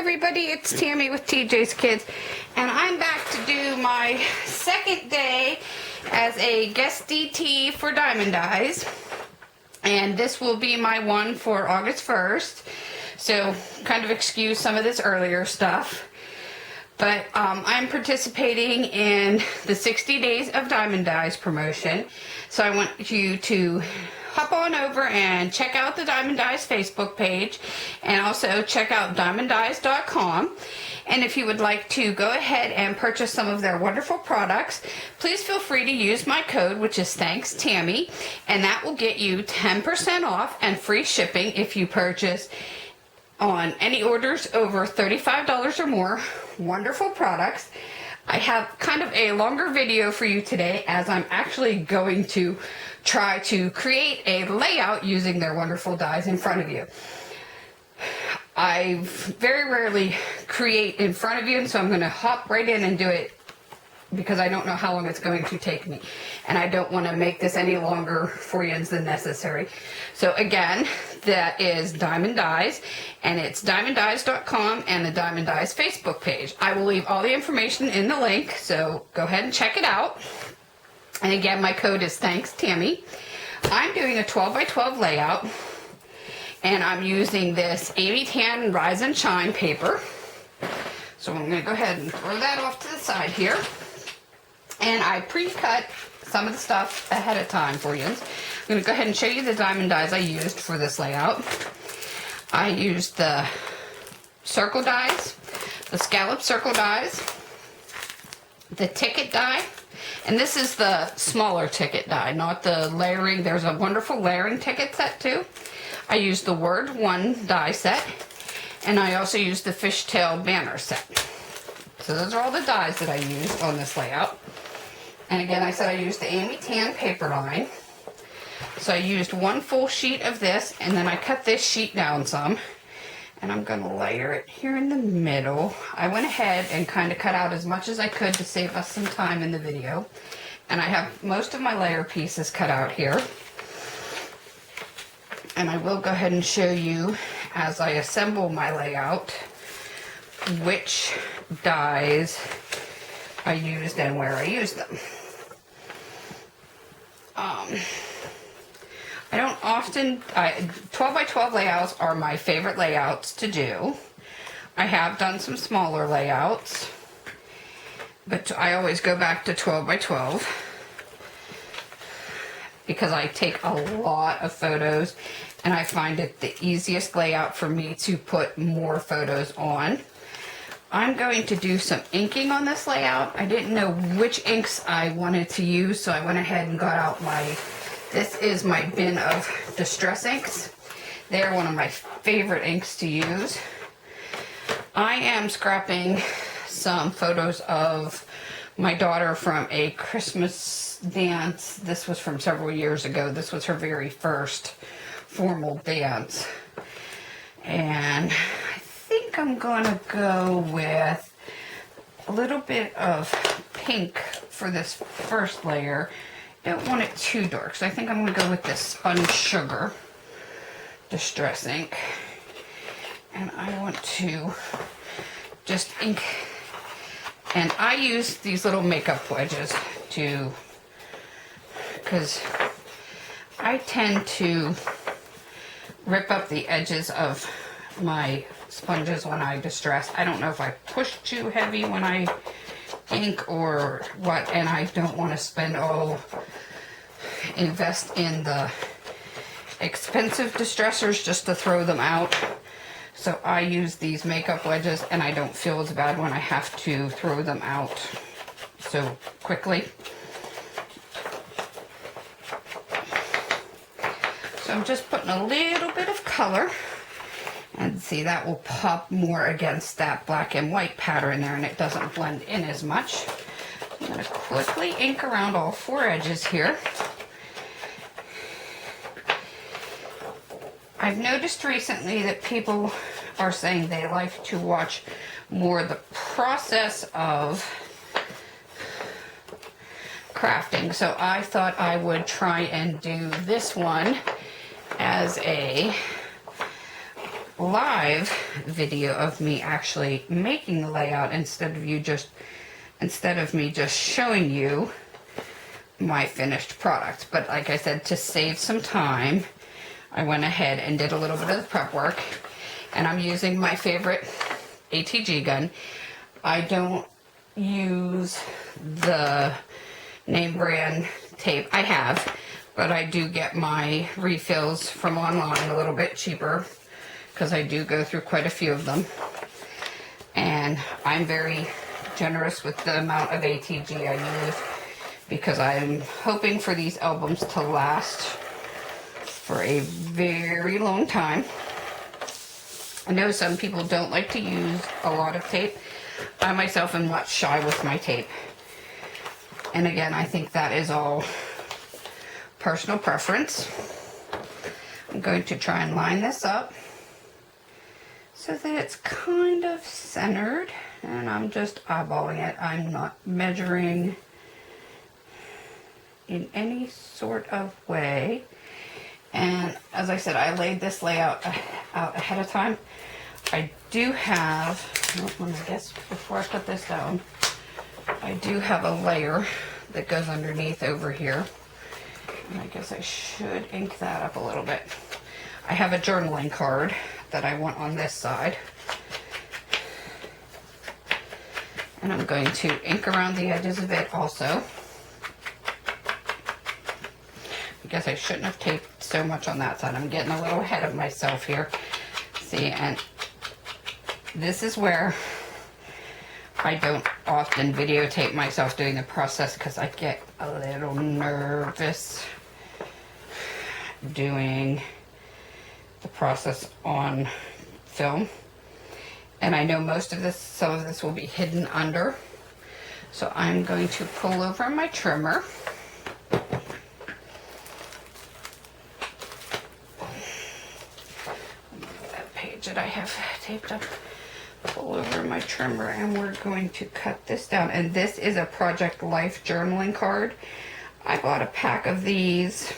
everybody, it's Tammy with TJ's Kids, and I'm back to do my second day as a guest DT for Diemond Dies, and this will be my one for August 1st, so kind of excuse some of this earlier stuff, but I'm participating in the 60 Days of Diemond Dies promotion, so I want you to hop on over and check out the Diemond Dies Facebook page, and also check out diemonddies.com. And if you would like to go ahead and purchase some of their wonderful products, please feel free to use my code, which is Thanks Tammy, and that will get you 10% off and free shipping if you purchase on any orders over $35 or more. Wonderful products. I have kind of a longer video for you today, as I'm actually going to try to create a layout using their wonderful dies in front of you. I very rarely create in front of you, so I'm going to hop right in and do it because I don't know how long it's going to take me, and I don't want to make this any longer for you than necessary. So again, that is Diemond Dies, and it's diemonddies.com and the Diemond Dies Facebook page. I will leave all the information in the link, so go ahead and check it out. And again, my code is Thanks Tammy. I'm doing a 12 by 12 layout, and I'm using this Amy Tan Rise and Shine paper. So I'm going to go ahead and throw that off to the side here. And I pre-cut some of the stuff ahead of time for you. I'm going to go ahead and show you the Diemond Dies I used for this layout. I used the circle dies, the scallop circle dies, the ticket die, and this is the smaller ticket die, not the layering. There's a wonderful layering ticket set too. I used the Word 1 die set, and I also used the fishtail banner set. So those are all the dies that I used on this layout. And again, I said I used the Amy Tan paper line. So I used one full sheet of this, and then I cut this sheet down some, and I'm going to layer it here in the middle. I went ahead and kind of cut out as much as I could to save us some time in the video. And I have most of my layer pieces cut out here. And I will go ahead and show you, as I assemble my layout, which dies I used and where I used them. I don't often, 12 by 12 layouts are my favorite layouts to do. I have done some smaller layouts, but I always go back to 12 by 12 because I take a lot of photos, and I find it the easiest layout for me to put more photos on. I'm going to do some inking on this layout. I didn't know which inks I wanted to use, so I went ahead and got out this is my bin of distress inks. They're one of my favorite inks to use. I am scrapping some photos of my daughter from a Christmas dance. This was from several years ago. This was her very first formal dance. And I think I'm going to go with a little bit of pink for this first layer. Don't want it too dark, so I think I'm going to go with this Sponge Sugar Distress ink. And I want to just ink, and I use these little makeup wedges because I tend to rip up the edges of my sponges when I distress. I don't know if I push too heavy when I ink or what, and I don't want to invest in the expensive distressors just to throw them out. So I use these makeup wedges, and I don't feel as bad when I have to throw them out so quickly. So I'm just putting a little bit of color, and see, that will pop more against that black and white pattern there, and it doesn't blend in as much. I'm going to quickly ink around all four edges here. I've noticed recently that people are saying they like to watch more the process of crafting, so I thought I would try and do this one as a live video of me actually making the layout instead of me just showing you my finished product. But like I said, to save some time, I went ahead and did a little bit of the prep work, and I'm using my favorite ATG gun. I don't use the name brand tape. I have, but I do get my refills from online a little bit cheaper because I do go through quite a few of them. And I'm very generous with the amount of ATG I use because I'm hoping for these albums to last for a very long time. I know some people don't like to use a lot of tape. I myself am not shy with my tape. And again, I think that is all personal preference. I'm going to try and line this up so that it's kind of centered, and I'm just eyeballing it. I'm not measuring in any sort of way. And as I said, I laid this layout out ahead of time. I do have, I guess before I put this down, I do have a layer that goes underneath over here. And I guess I should ink that up a little bit. I have a journaling card that I want on this side. And I'm going to ink around the edges of it also. I guess I shouldn't have taped so much on that side. I'm getting a little ahead of myself here. See, and this is where I don't often videotape myself doing the process because I get a little nervous doing the process on film. And I know some of this will be hidden under. So I'm going to pull over my trimmer. That page that I have taped up. Pull over my trimmer, and we're going to cut this down. And this is a Project Life journaling card. I bought a pack of these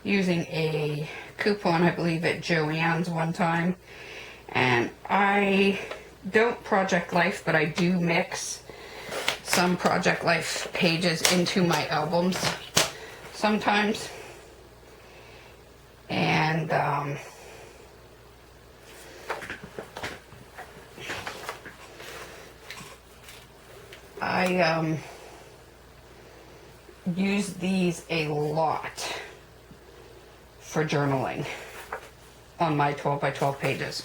using a coupon, I believe, at Joann's one time. And I don't Project Life, but I do mix some Project Life pages into my albums sometimes. And I use these a lot for journaling on my 12 by 12 pages.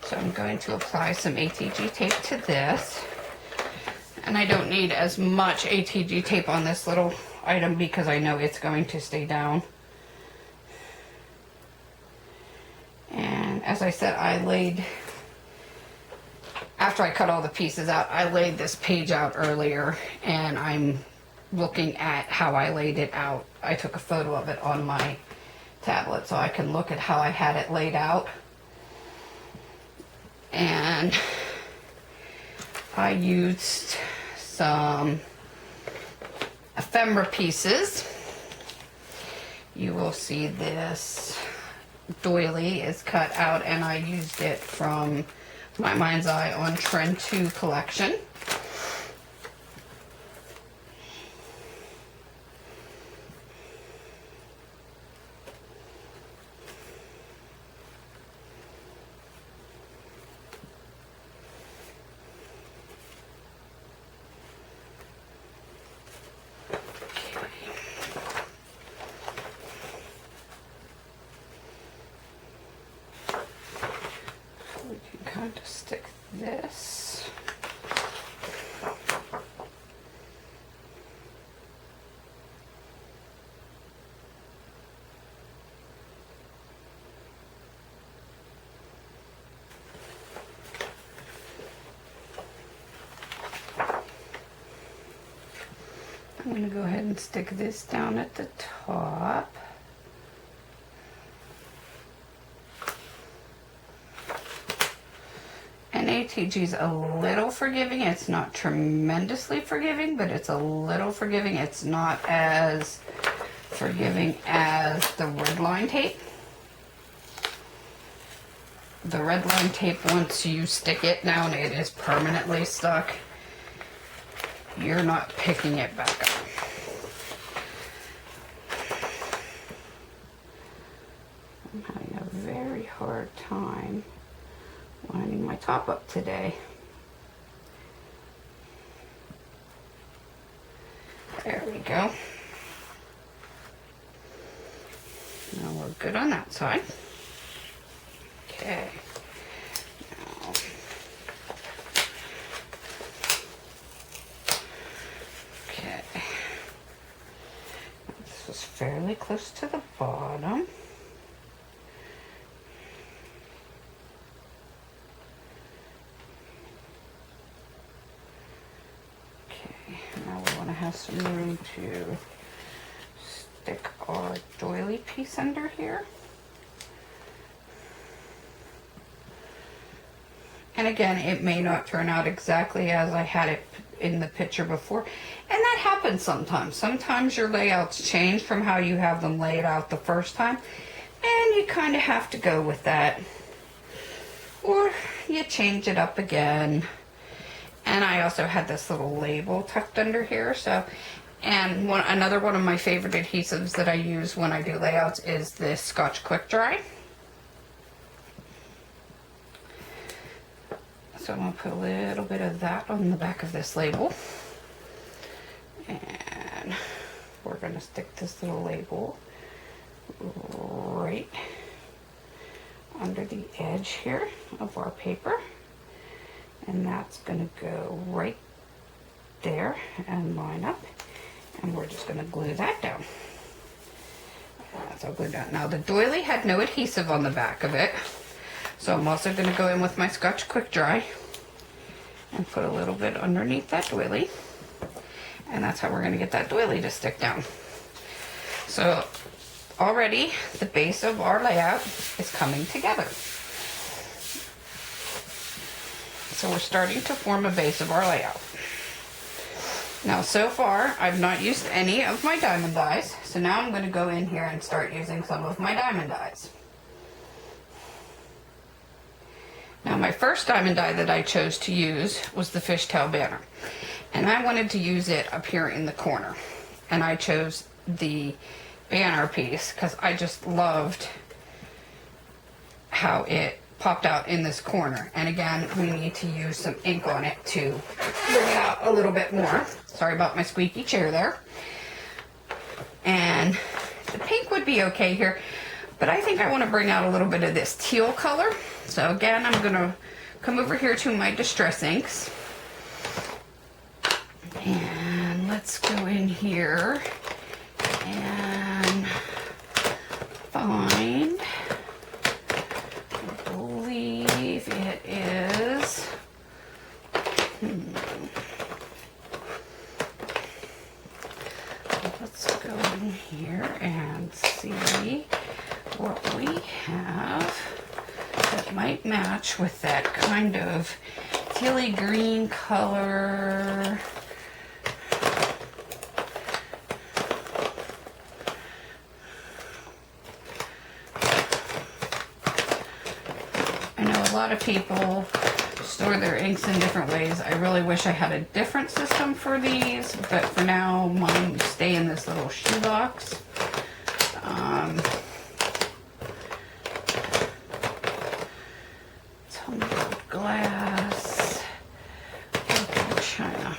So I'm going to apply some ATG tape to this. And I don't need as much ATG tape on this little item because I know it's going to stay down. And as I said, after I cut all the pieces out, I laid this page out earlier, and I'm looking at how I laid it out. I took a photo of it on my tablet so I can look at how I had it laid out. And I used some ephemera pieces. You will see this doily is cut out, and I used it from my Mind's Eye on Trend 2 collection. We can kind of stick this. I'm going to go ahead and stick this down at the top. And ATG is a little forgiving. It's not tremendously forgiving, but it's a little forgiving. It's not as forgiving as the red line tape. the red line tape, once you stick it down, it is permanently stuck. You're not picking it back up. I'm having a very hard time lining my top up today. There we go. Now we're good on that side. Okay. Now, okay. This was fairly close to the bottom. Okay, now we want to have some room to stick our doily piece under here. And again, it may not turn out exactly as I had it in the picture before. And that happens sometimes. Sometimes your layouts change from how you have them laid out the first time. And you kind of have to go with that. Or you change it up again. And I also had this little label tucked under here. So, and another one of my favorite adhesives that I use when I do layouts is this Scotch Quick Dry. So I'm going to put a little bit of that on the back of this label. And we're going to stick this little label right under the edge here of our paper. And that's going to go right there and line up. And we're just going to glue that down. That's all glued down. Now the doily had no adhesive on the back of it. So I'm also going to go in with my Scotch Quick Dry and put a little bit underneath that doily. And that's how we're going to get that doily to stick down. So already the base of our layout is coming together. So we're starting to form a base of our layout. Now so far I've not used any of my Diemond Dies. So now I'm going to go in here and start using some of my Diemond Dies. Now my first Diemond Die that I chose to use was the fishtail banner. And I wanted to use it up here in the corner. And I chose the banner piece because I just loved how it popped out in this corner. And again, we need to use some ink on it to bring it out a little bit more. Sorry about my squeaky chair there. And the pink would be okay here. But I think I want to bring out a little bit of this teal color. So again, I'm going to come over here to my distress inks. And let's go in here and find, I believe it is, let's go in here and see what we have that might match with that kind of tealy green color. I know a lot of people store their inks in different ways. I really wish I had a different system for these, but for now mine stay in this little shoebox. Glass, China.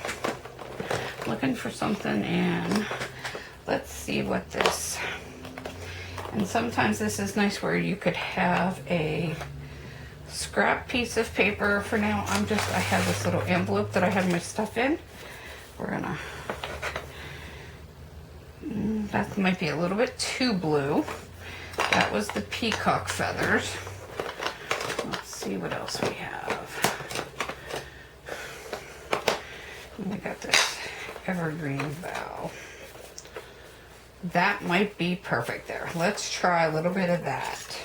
Looking for something, and let's see what this. And sometimes this is nice where you could have a scrap piece of paper. For now, I have this little envelope that I have my stuff in. We're gonna. That might be a little bit too blue. That was the peacock feathers. Let's see what else we have. We got this evergreen bough. That might be perfect there. Let's try a little bit of that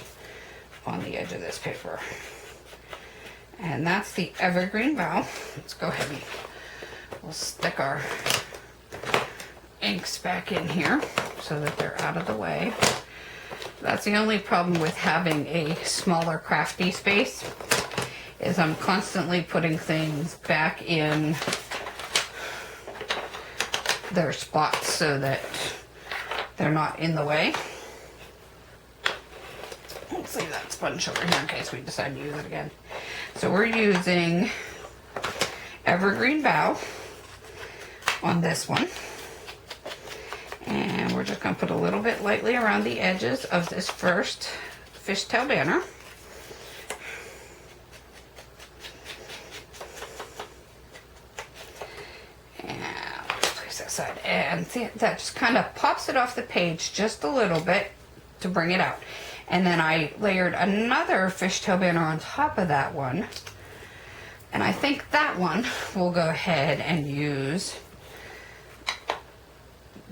on the edge of this paper. And that's the evergreen bough. Let's go ahead and we'll stick our inks back in here so that they're out of the way. That's the only problem with having a smaller crafty space, is I'm constantly putting things back in their spots so that they're not in the way. Let's leave that sponge over here in case we decide to use it again. So we're using evergreen bough on this one. And we're just going to put a little bit lightly around the edges of this first fishtail banner. Side, and see, that just kind of pops it off the page just a little bit to bring it out. And then I layered another fishtail banner on top of that one, and I think that one we'll go ahead and use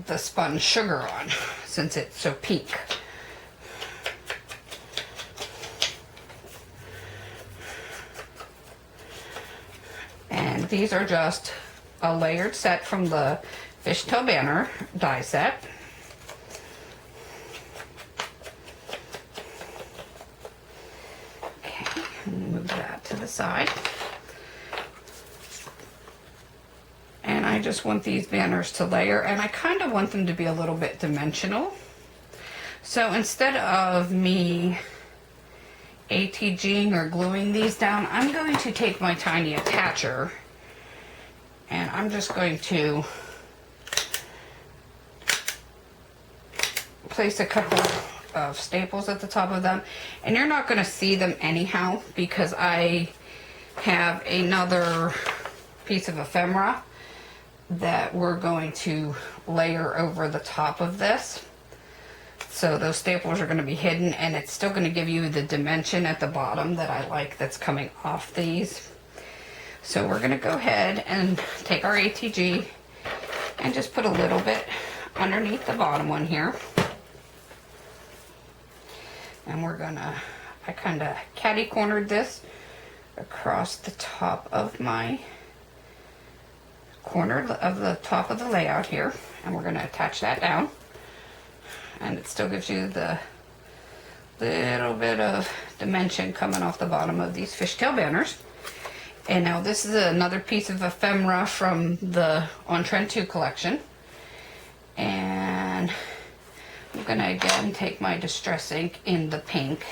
the spun sugar on, since it's so pink. And these are just a layered set from the fishtail banner die set. Okay, move that to the side. And I just want these banners to layer, and I kind of want them to be a little bit dimensional. So instead of me ATGing or gluing these down, I'm going to take my tiny attacher and I'm just going to place a couple of staples at the top of them, and you're not going to see them anyhow because I have another piece of ephemera that we're going to layer over the top of this. So those staples are going to be hidden, and it's still going to give you the dimension at the bottom that I like that's coming off these. So we're going to go ahead and take our ATG and just put a little bit underneath the bottom one here. And we're gonna, I kind of catty cornered this across the top of my corner of the top of the layout here, and we're gonna attach that down. And it still gives you the little bit of dimension coming off the bottom of these fishtail banners. And now this is another piece of ephemera from the On Trend 2 collection. And I'm going to again take my Distress ink in the pink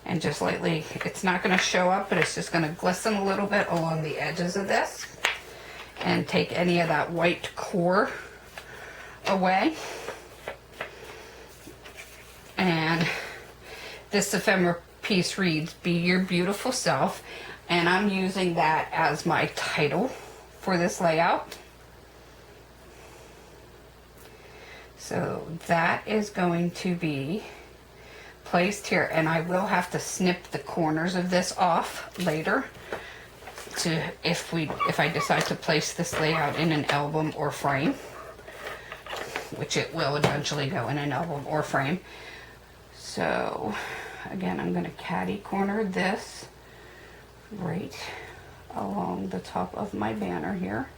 and just lightly, it's not going to show up, but it's just going to glisten a little bit along the edges of this and take any of that white core away. And this ephemera piece reads, "Be your beautiful self," and I'm using that as my title for this layout. So that is going to be placed here, and I will have to snip the corners of this off later to if I decide to place this layout in an album or frame, which it will eventually go in an album or frame. So again, I'm going to catty corner this right along the top of my banner here.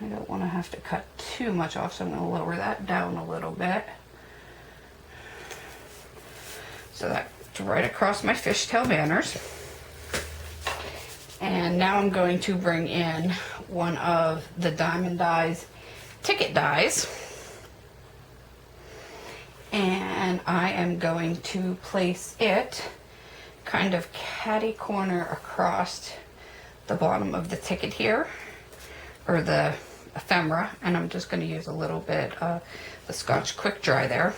I don't want to have to cut too much off, so I'm going to lower that down a little bit. So that's right across my fishtail banners. And now I'm going to bring in one of the Diemond Dies ticket dies. And I am going to place it kind of catty corner across the bottom of the ticket here, or the ephemera, and I'm just going to use a little bit of the Scotch Quick Dry there.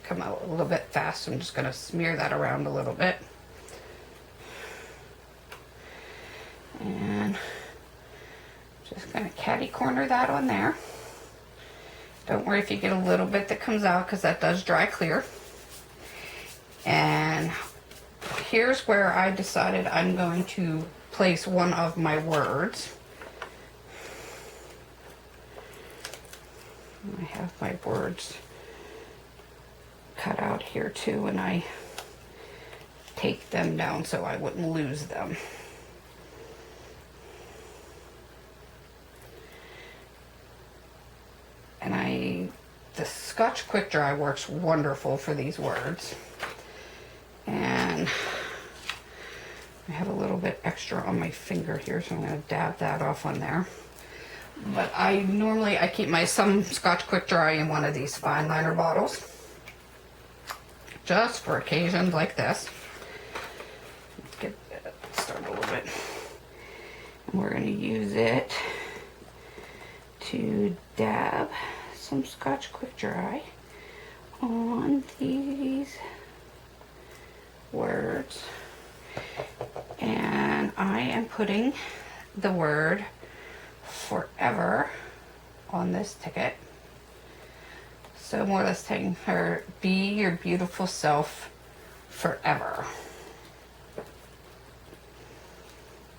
Come out a little bit fast, so I'm just going to smear that around a little bit. And just going to catty corner that on there. Don't worry if you get a little bit that comes out, because that does dry clear. And here's where I decided I'm going to place one of my words. I have my words cut out here too, and I take them down so I wouldn't lose them. And the Scotch Quick Dry works wonderful for these words. And I have a little bit extra on my finger here, so I'm going to dab that off on there. But I keep some Scotch Quick Dry in one of these fine liner bottles, just for occasions like this. Let's get it started a little bit. And we're going to use it to dab some Scotch Quick Dry on these words. And I am putting the word forever on this ticket. So more or less saying her, be your beautiful self forever.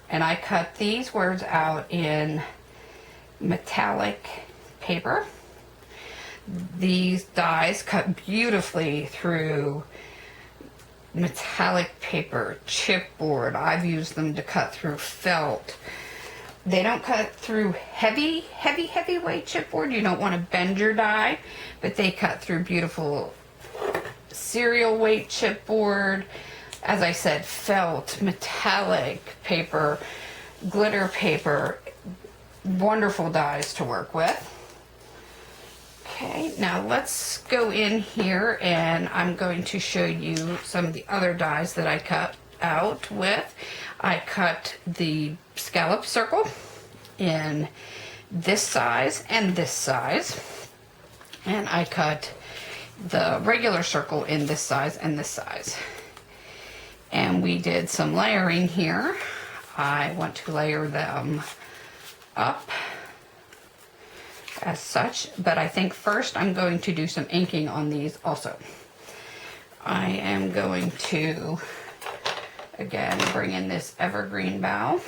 And I cut these words out in metallic paper. These dies cut beautifully through metallic paper, chipboard. I've used them to cut through felt. They don't cut through heavyweight chipboard. You don't want to bend your die, but they cut through beautiful cereal weight chipboard. As I said, felt, metallic paper, glitter paper. Wonderful dies to work with. Okay, now let's go in here and I'm going to show you some of the other dies that I cut out with. I cut the scallop circle in this size and this size. And I cut the regular circle in this size and this size. And we did some layering here. I want to layer them up as such, but I think first I'm going to do some inking on these also. I am going to again bring in this evergreen bough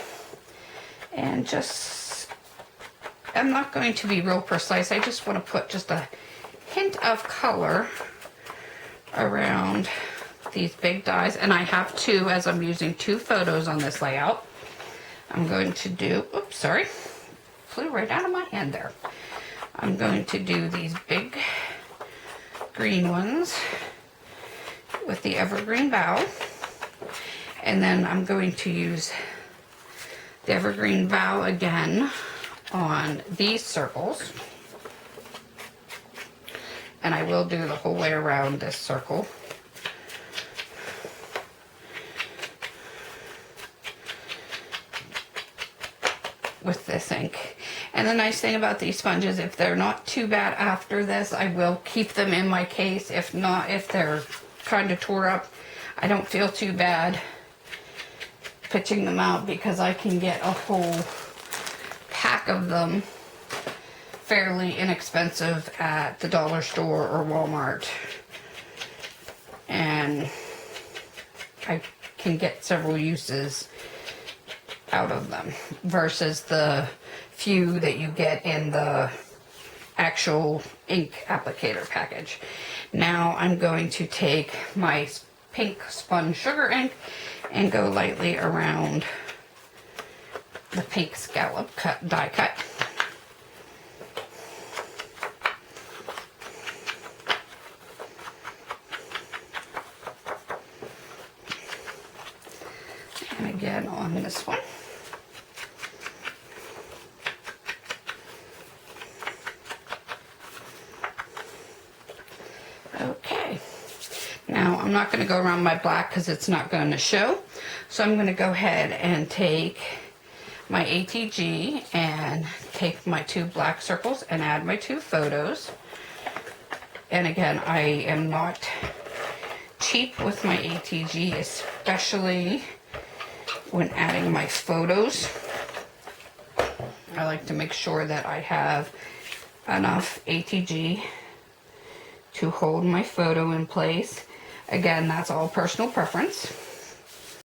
and I'm not going to be real precise. I just want to put just a hint of color around these big dies, and I have two, as I'm using two photos on this layout. I'm going to do, oops, sorry, flew right out of my hand there. I'm going to do these big green ones with the evergreen bough, and then I'm going to use the evergreen bough again on these circles, and I will do the whole way around this circle. With this ink. And the nice thing about these sponges, if they're not too bad after this, I will keep them in my case. If not, if they're kind of tore up, I don't feel too bad pitching them out because I can get a whole pack of them fairly inexpensive at the dollar store or Walmart. And I can get several uses out of them versus the few that you get in the actual ink applicator package. Now I'm going to take my pink spun sugar ink and go lightly around the pink scallop die cut. And again on this one. Okay, now I'm not going to go around my black because it's not going to show. So I'm going to go ahead and take my ATG and take my two black circles and add my two photos. And again, I am not cheap with my ATG, especially when adding my photos. I like to make sure that I have enough ATG to hold my photo in place. Again, that's all personal preference.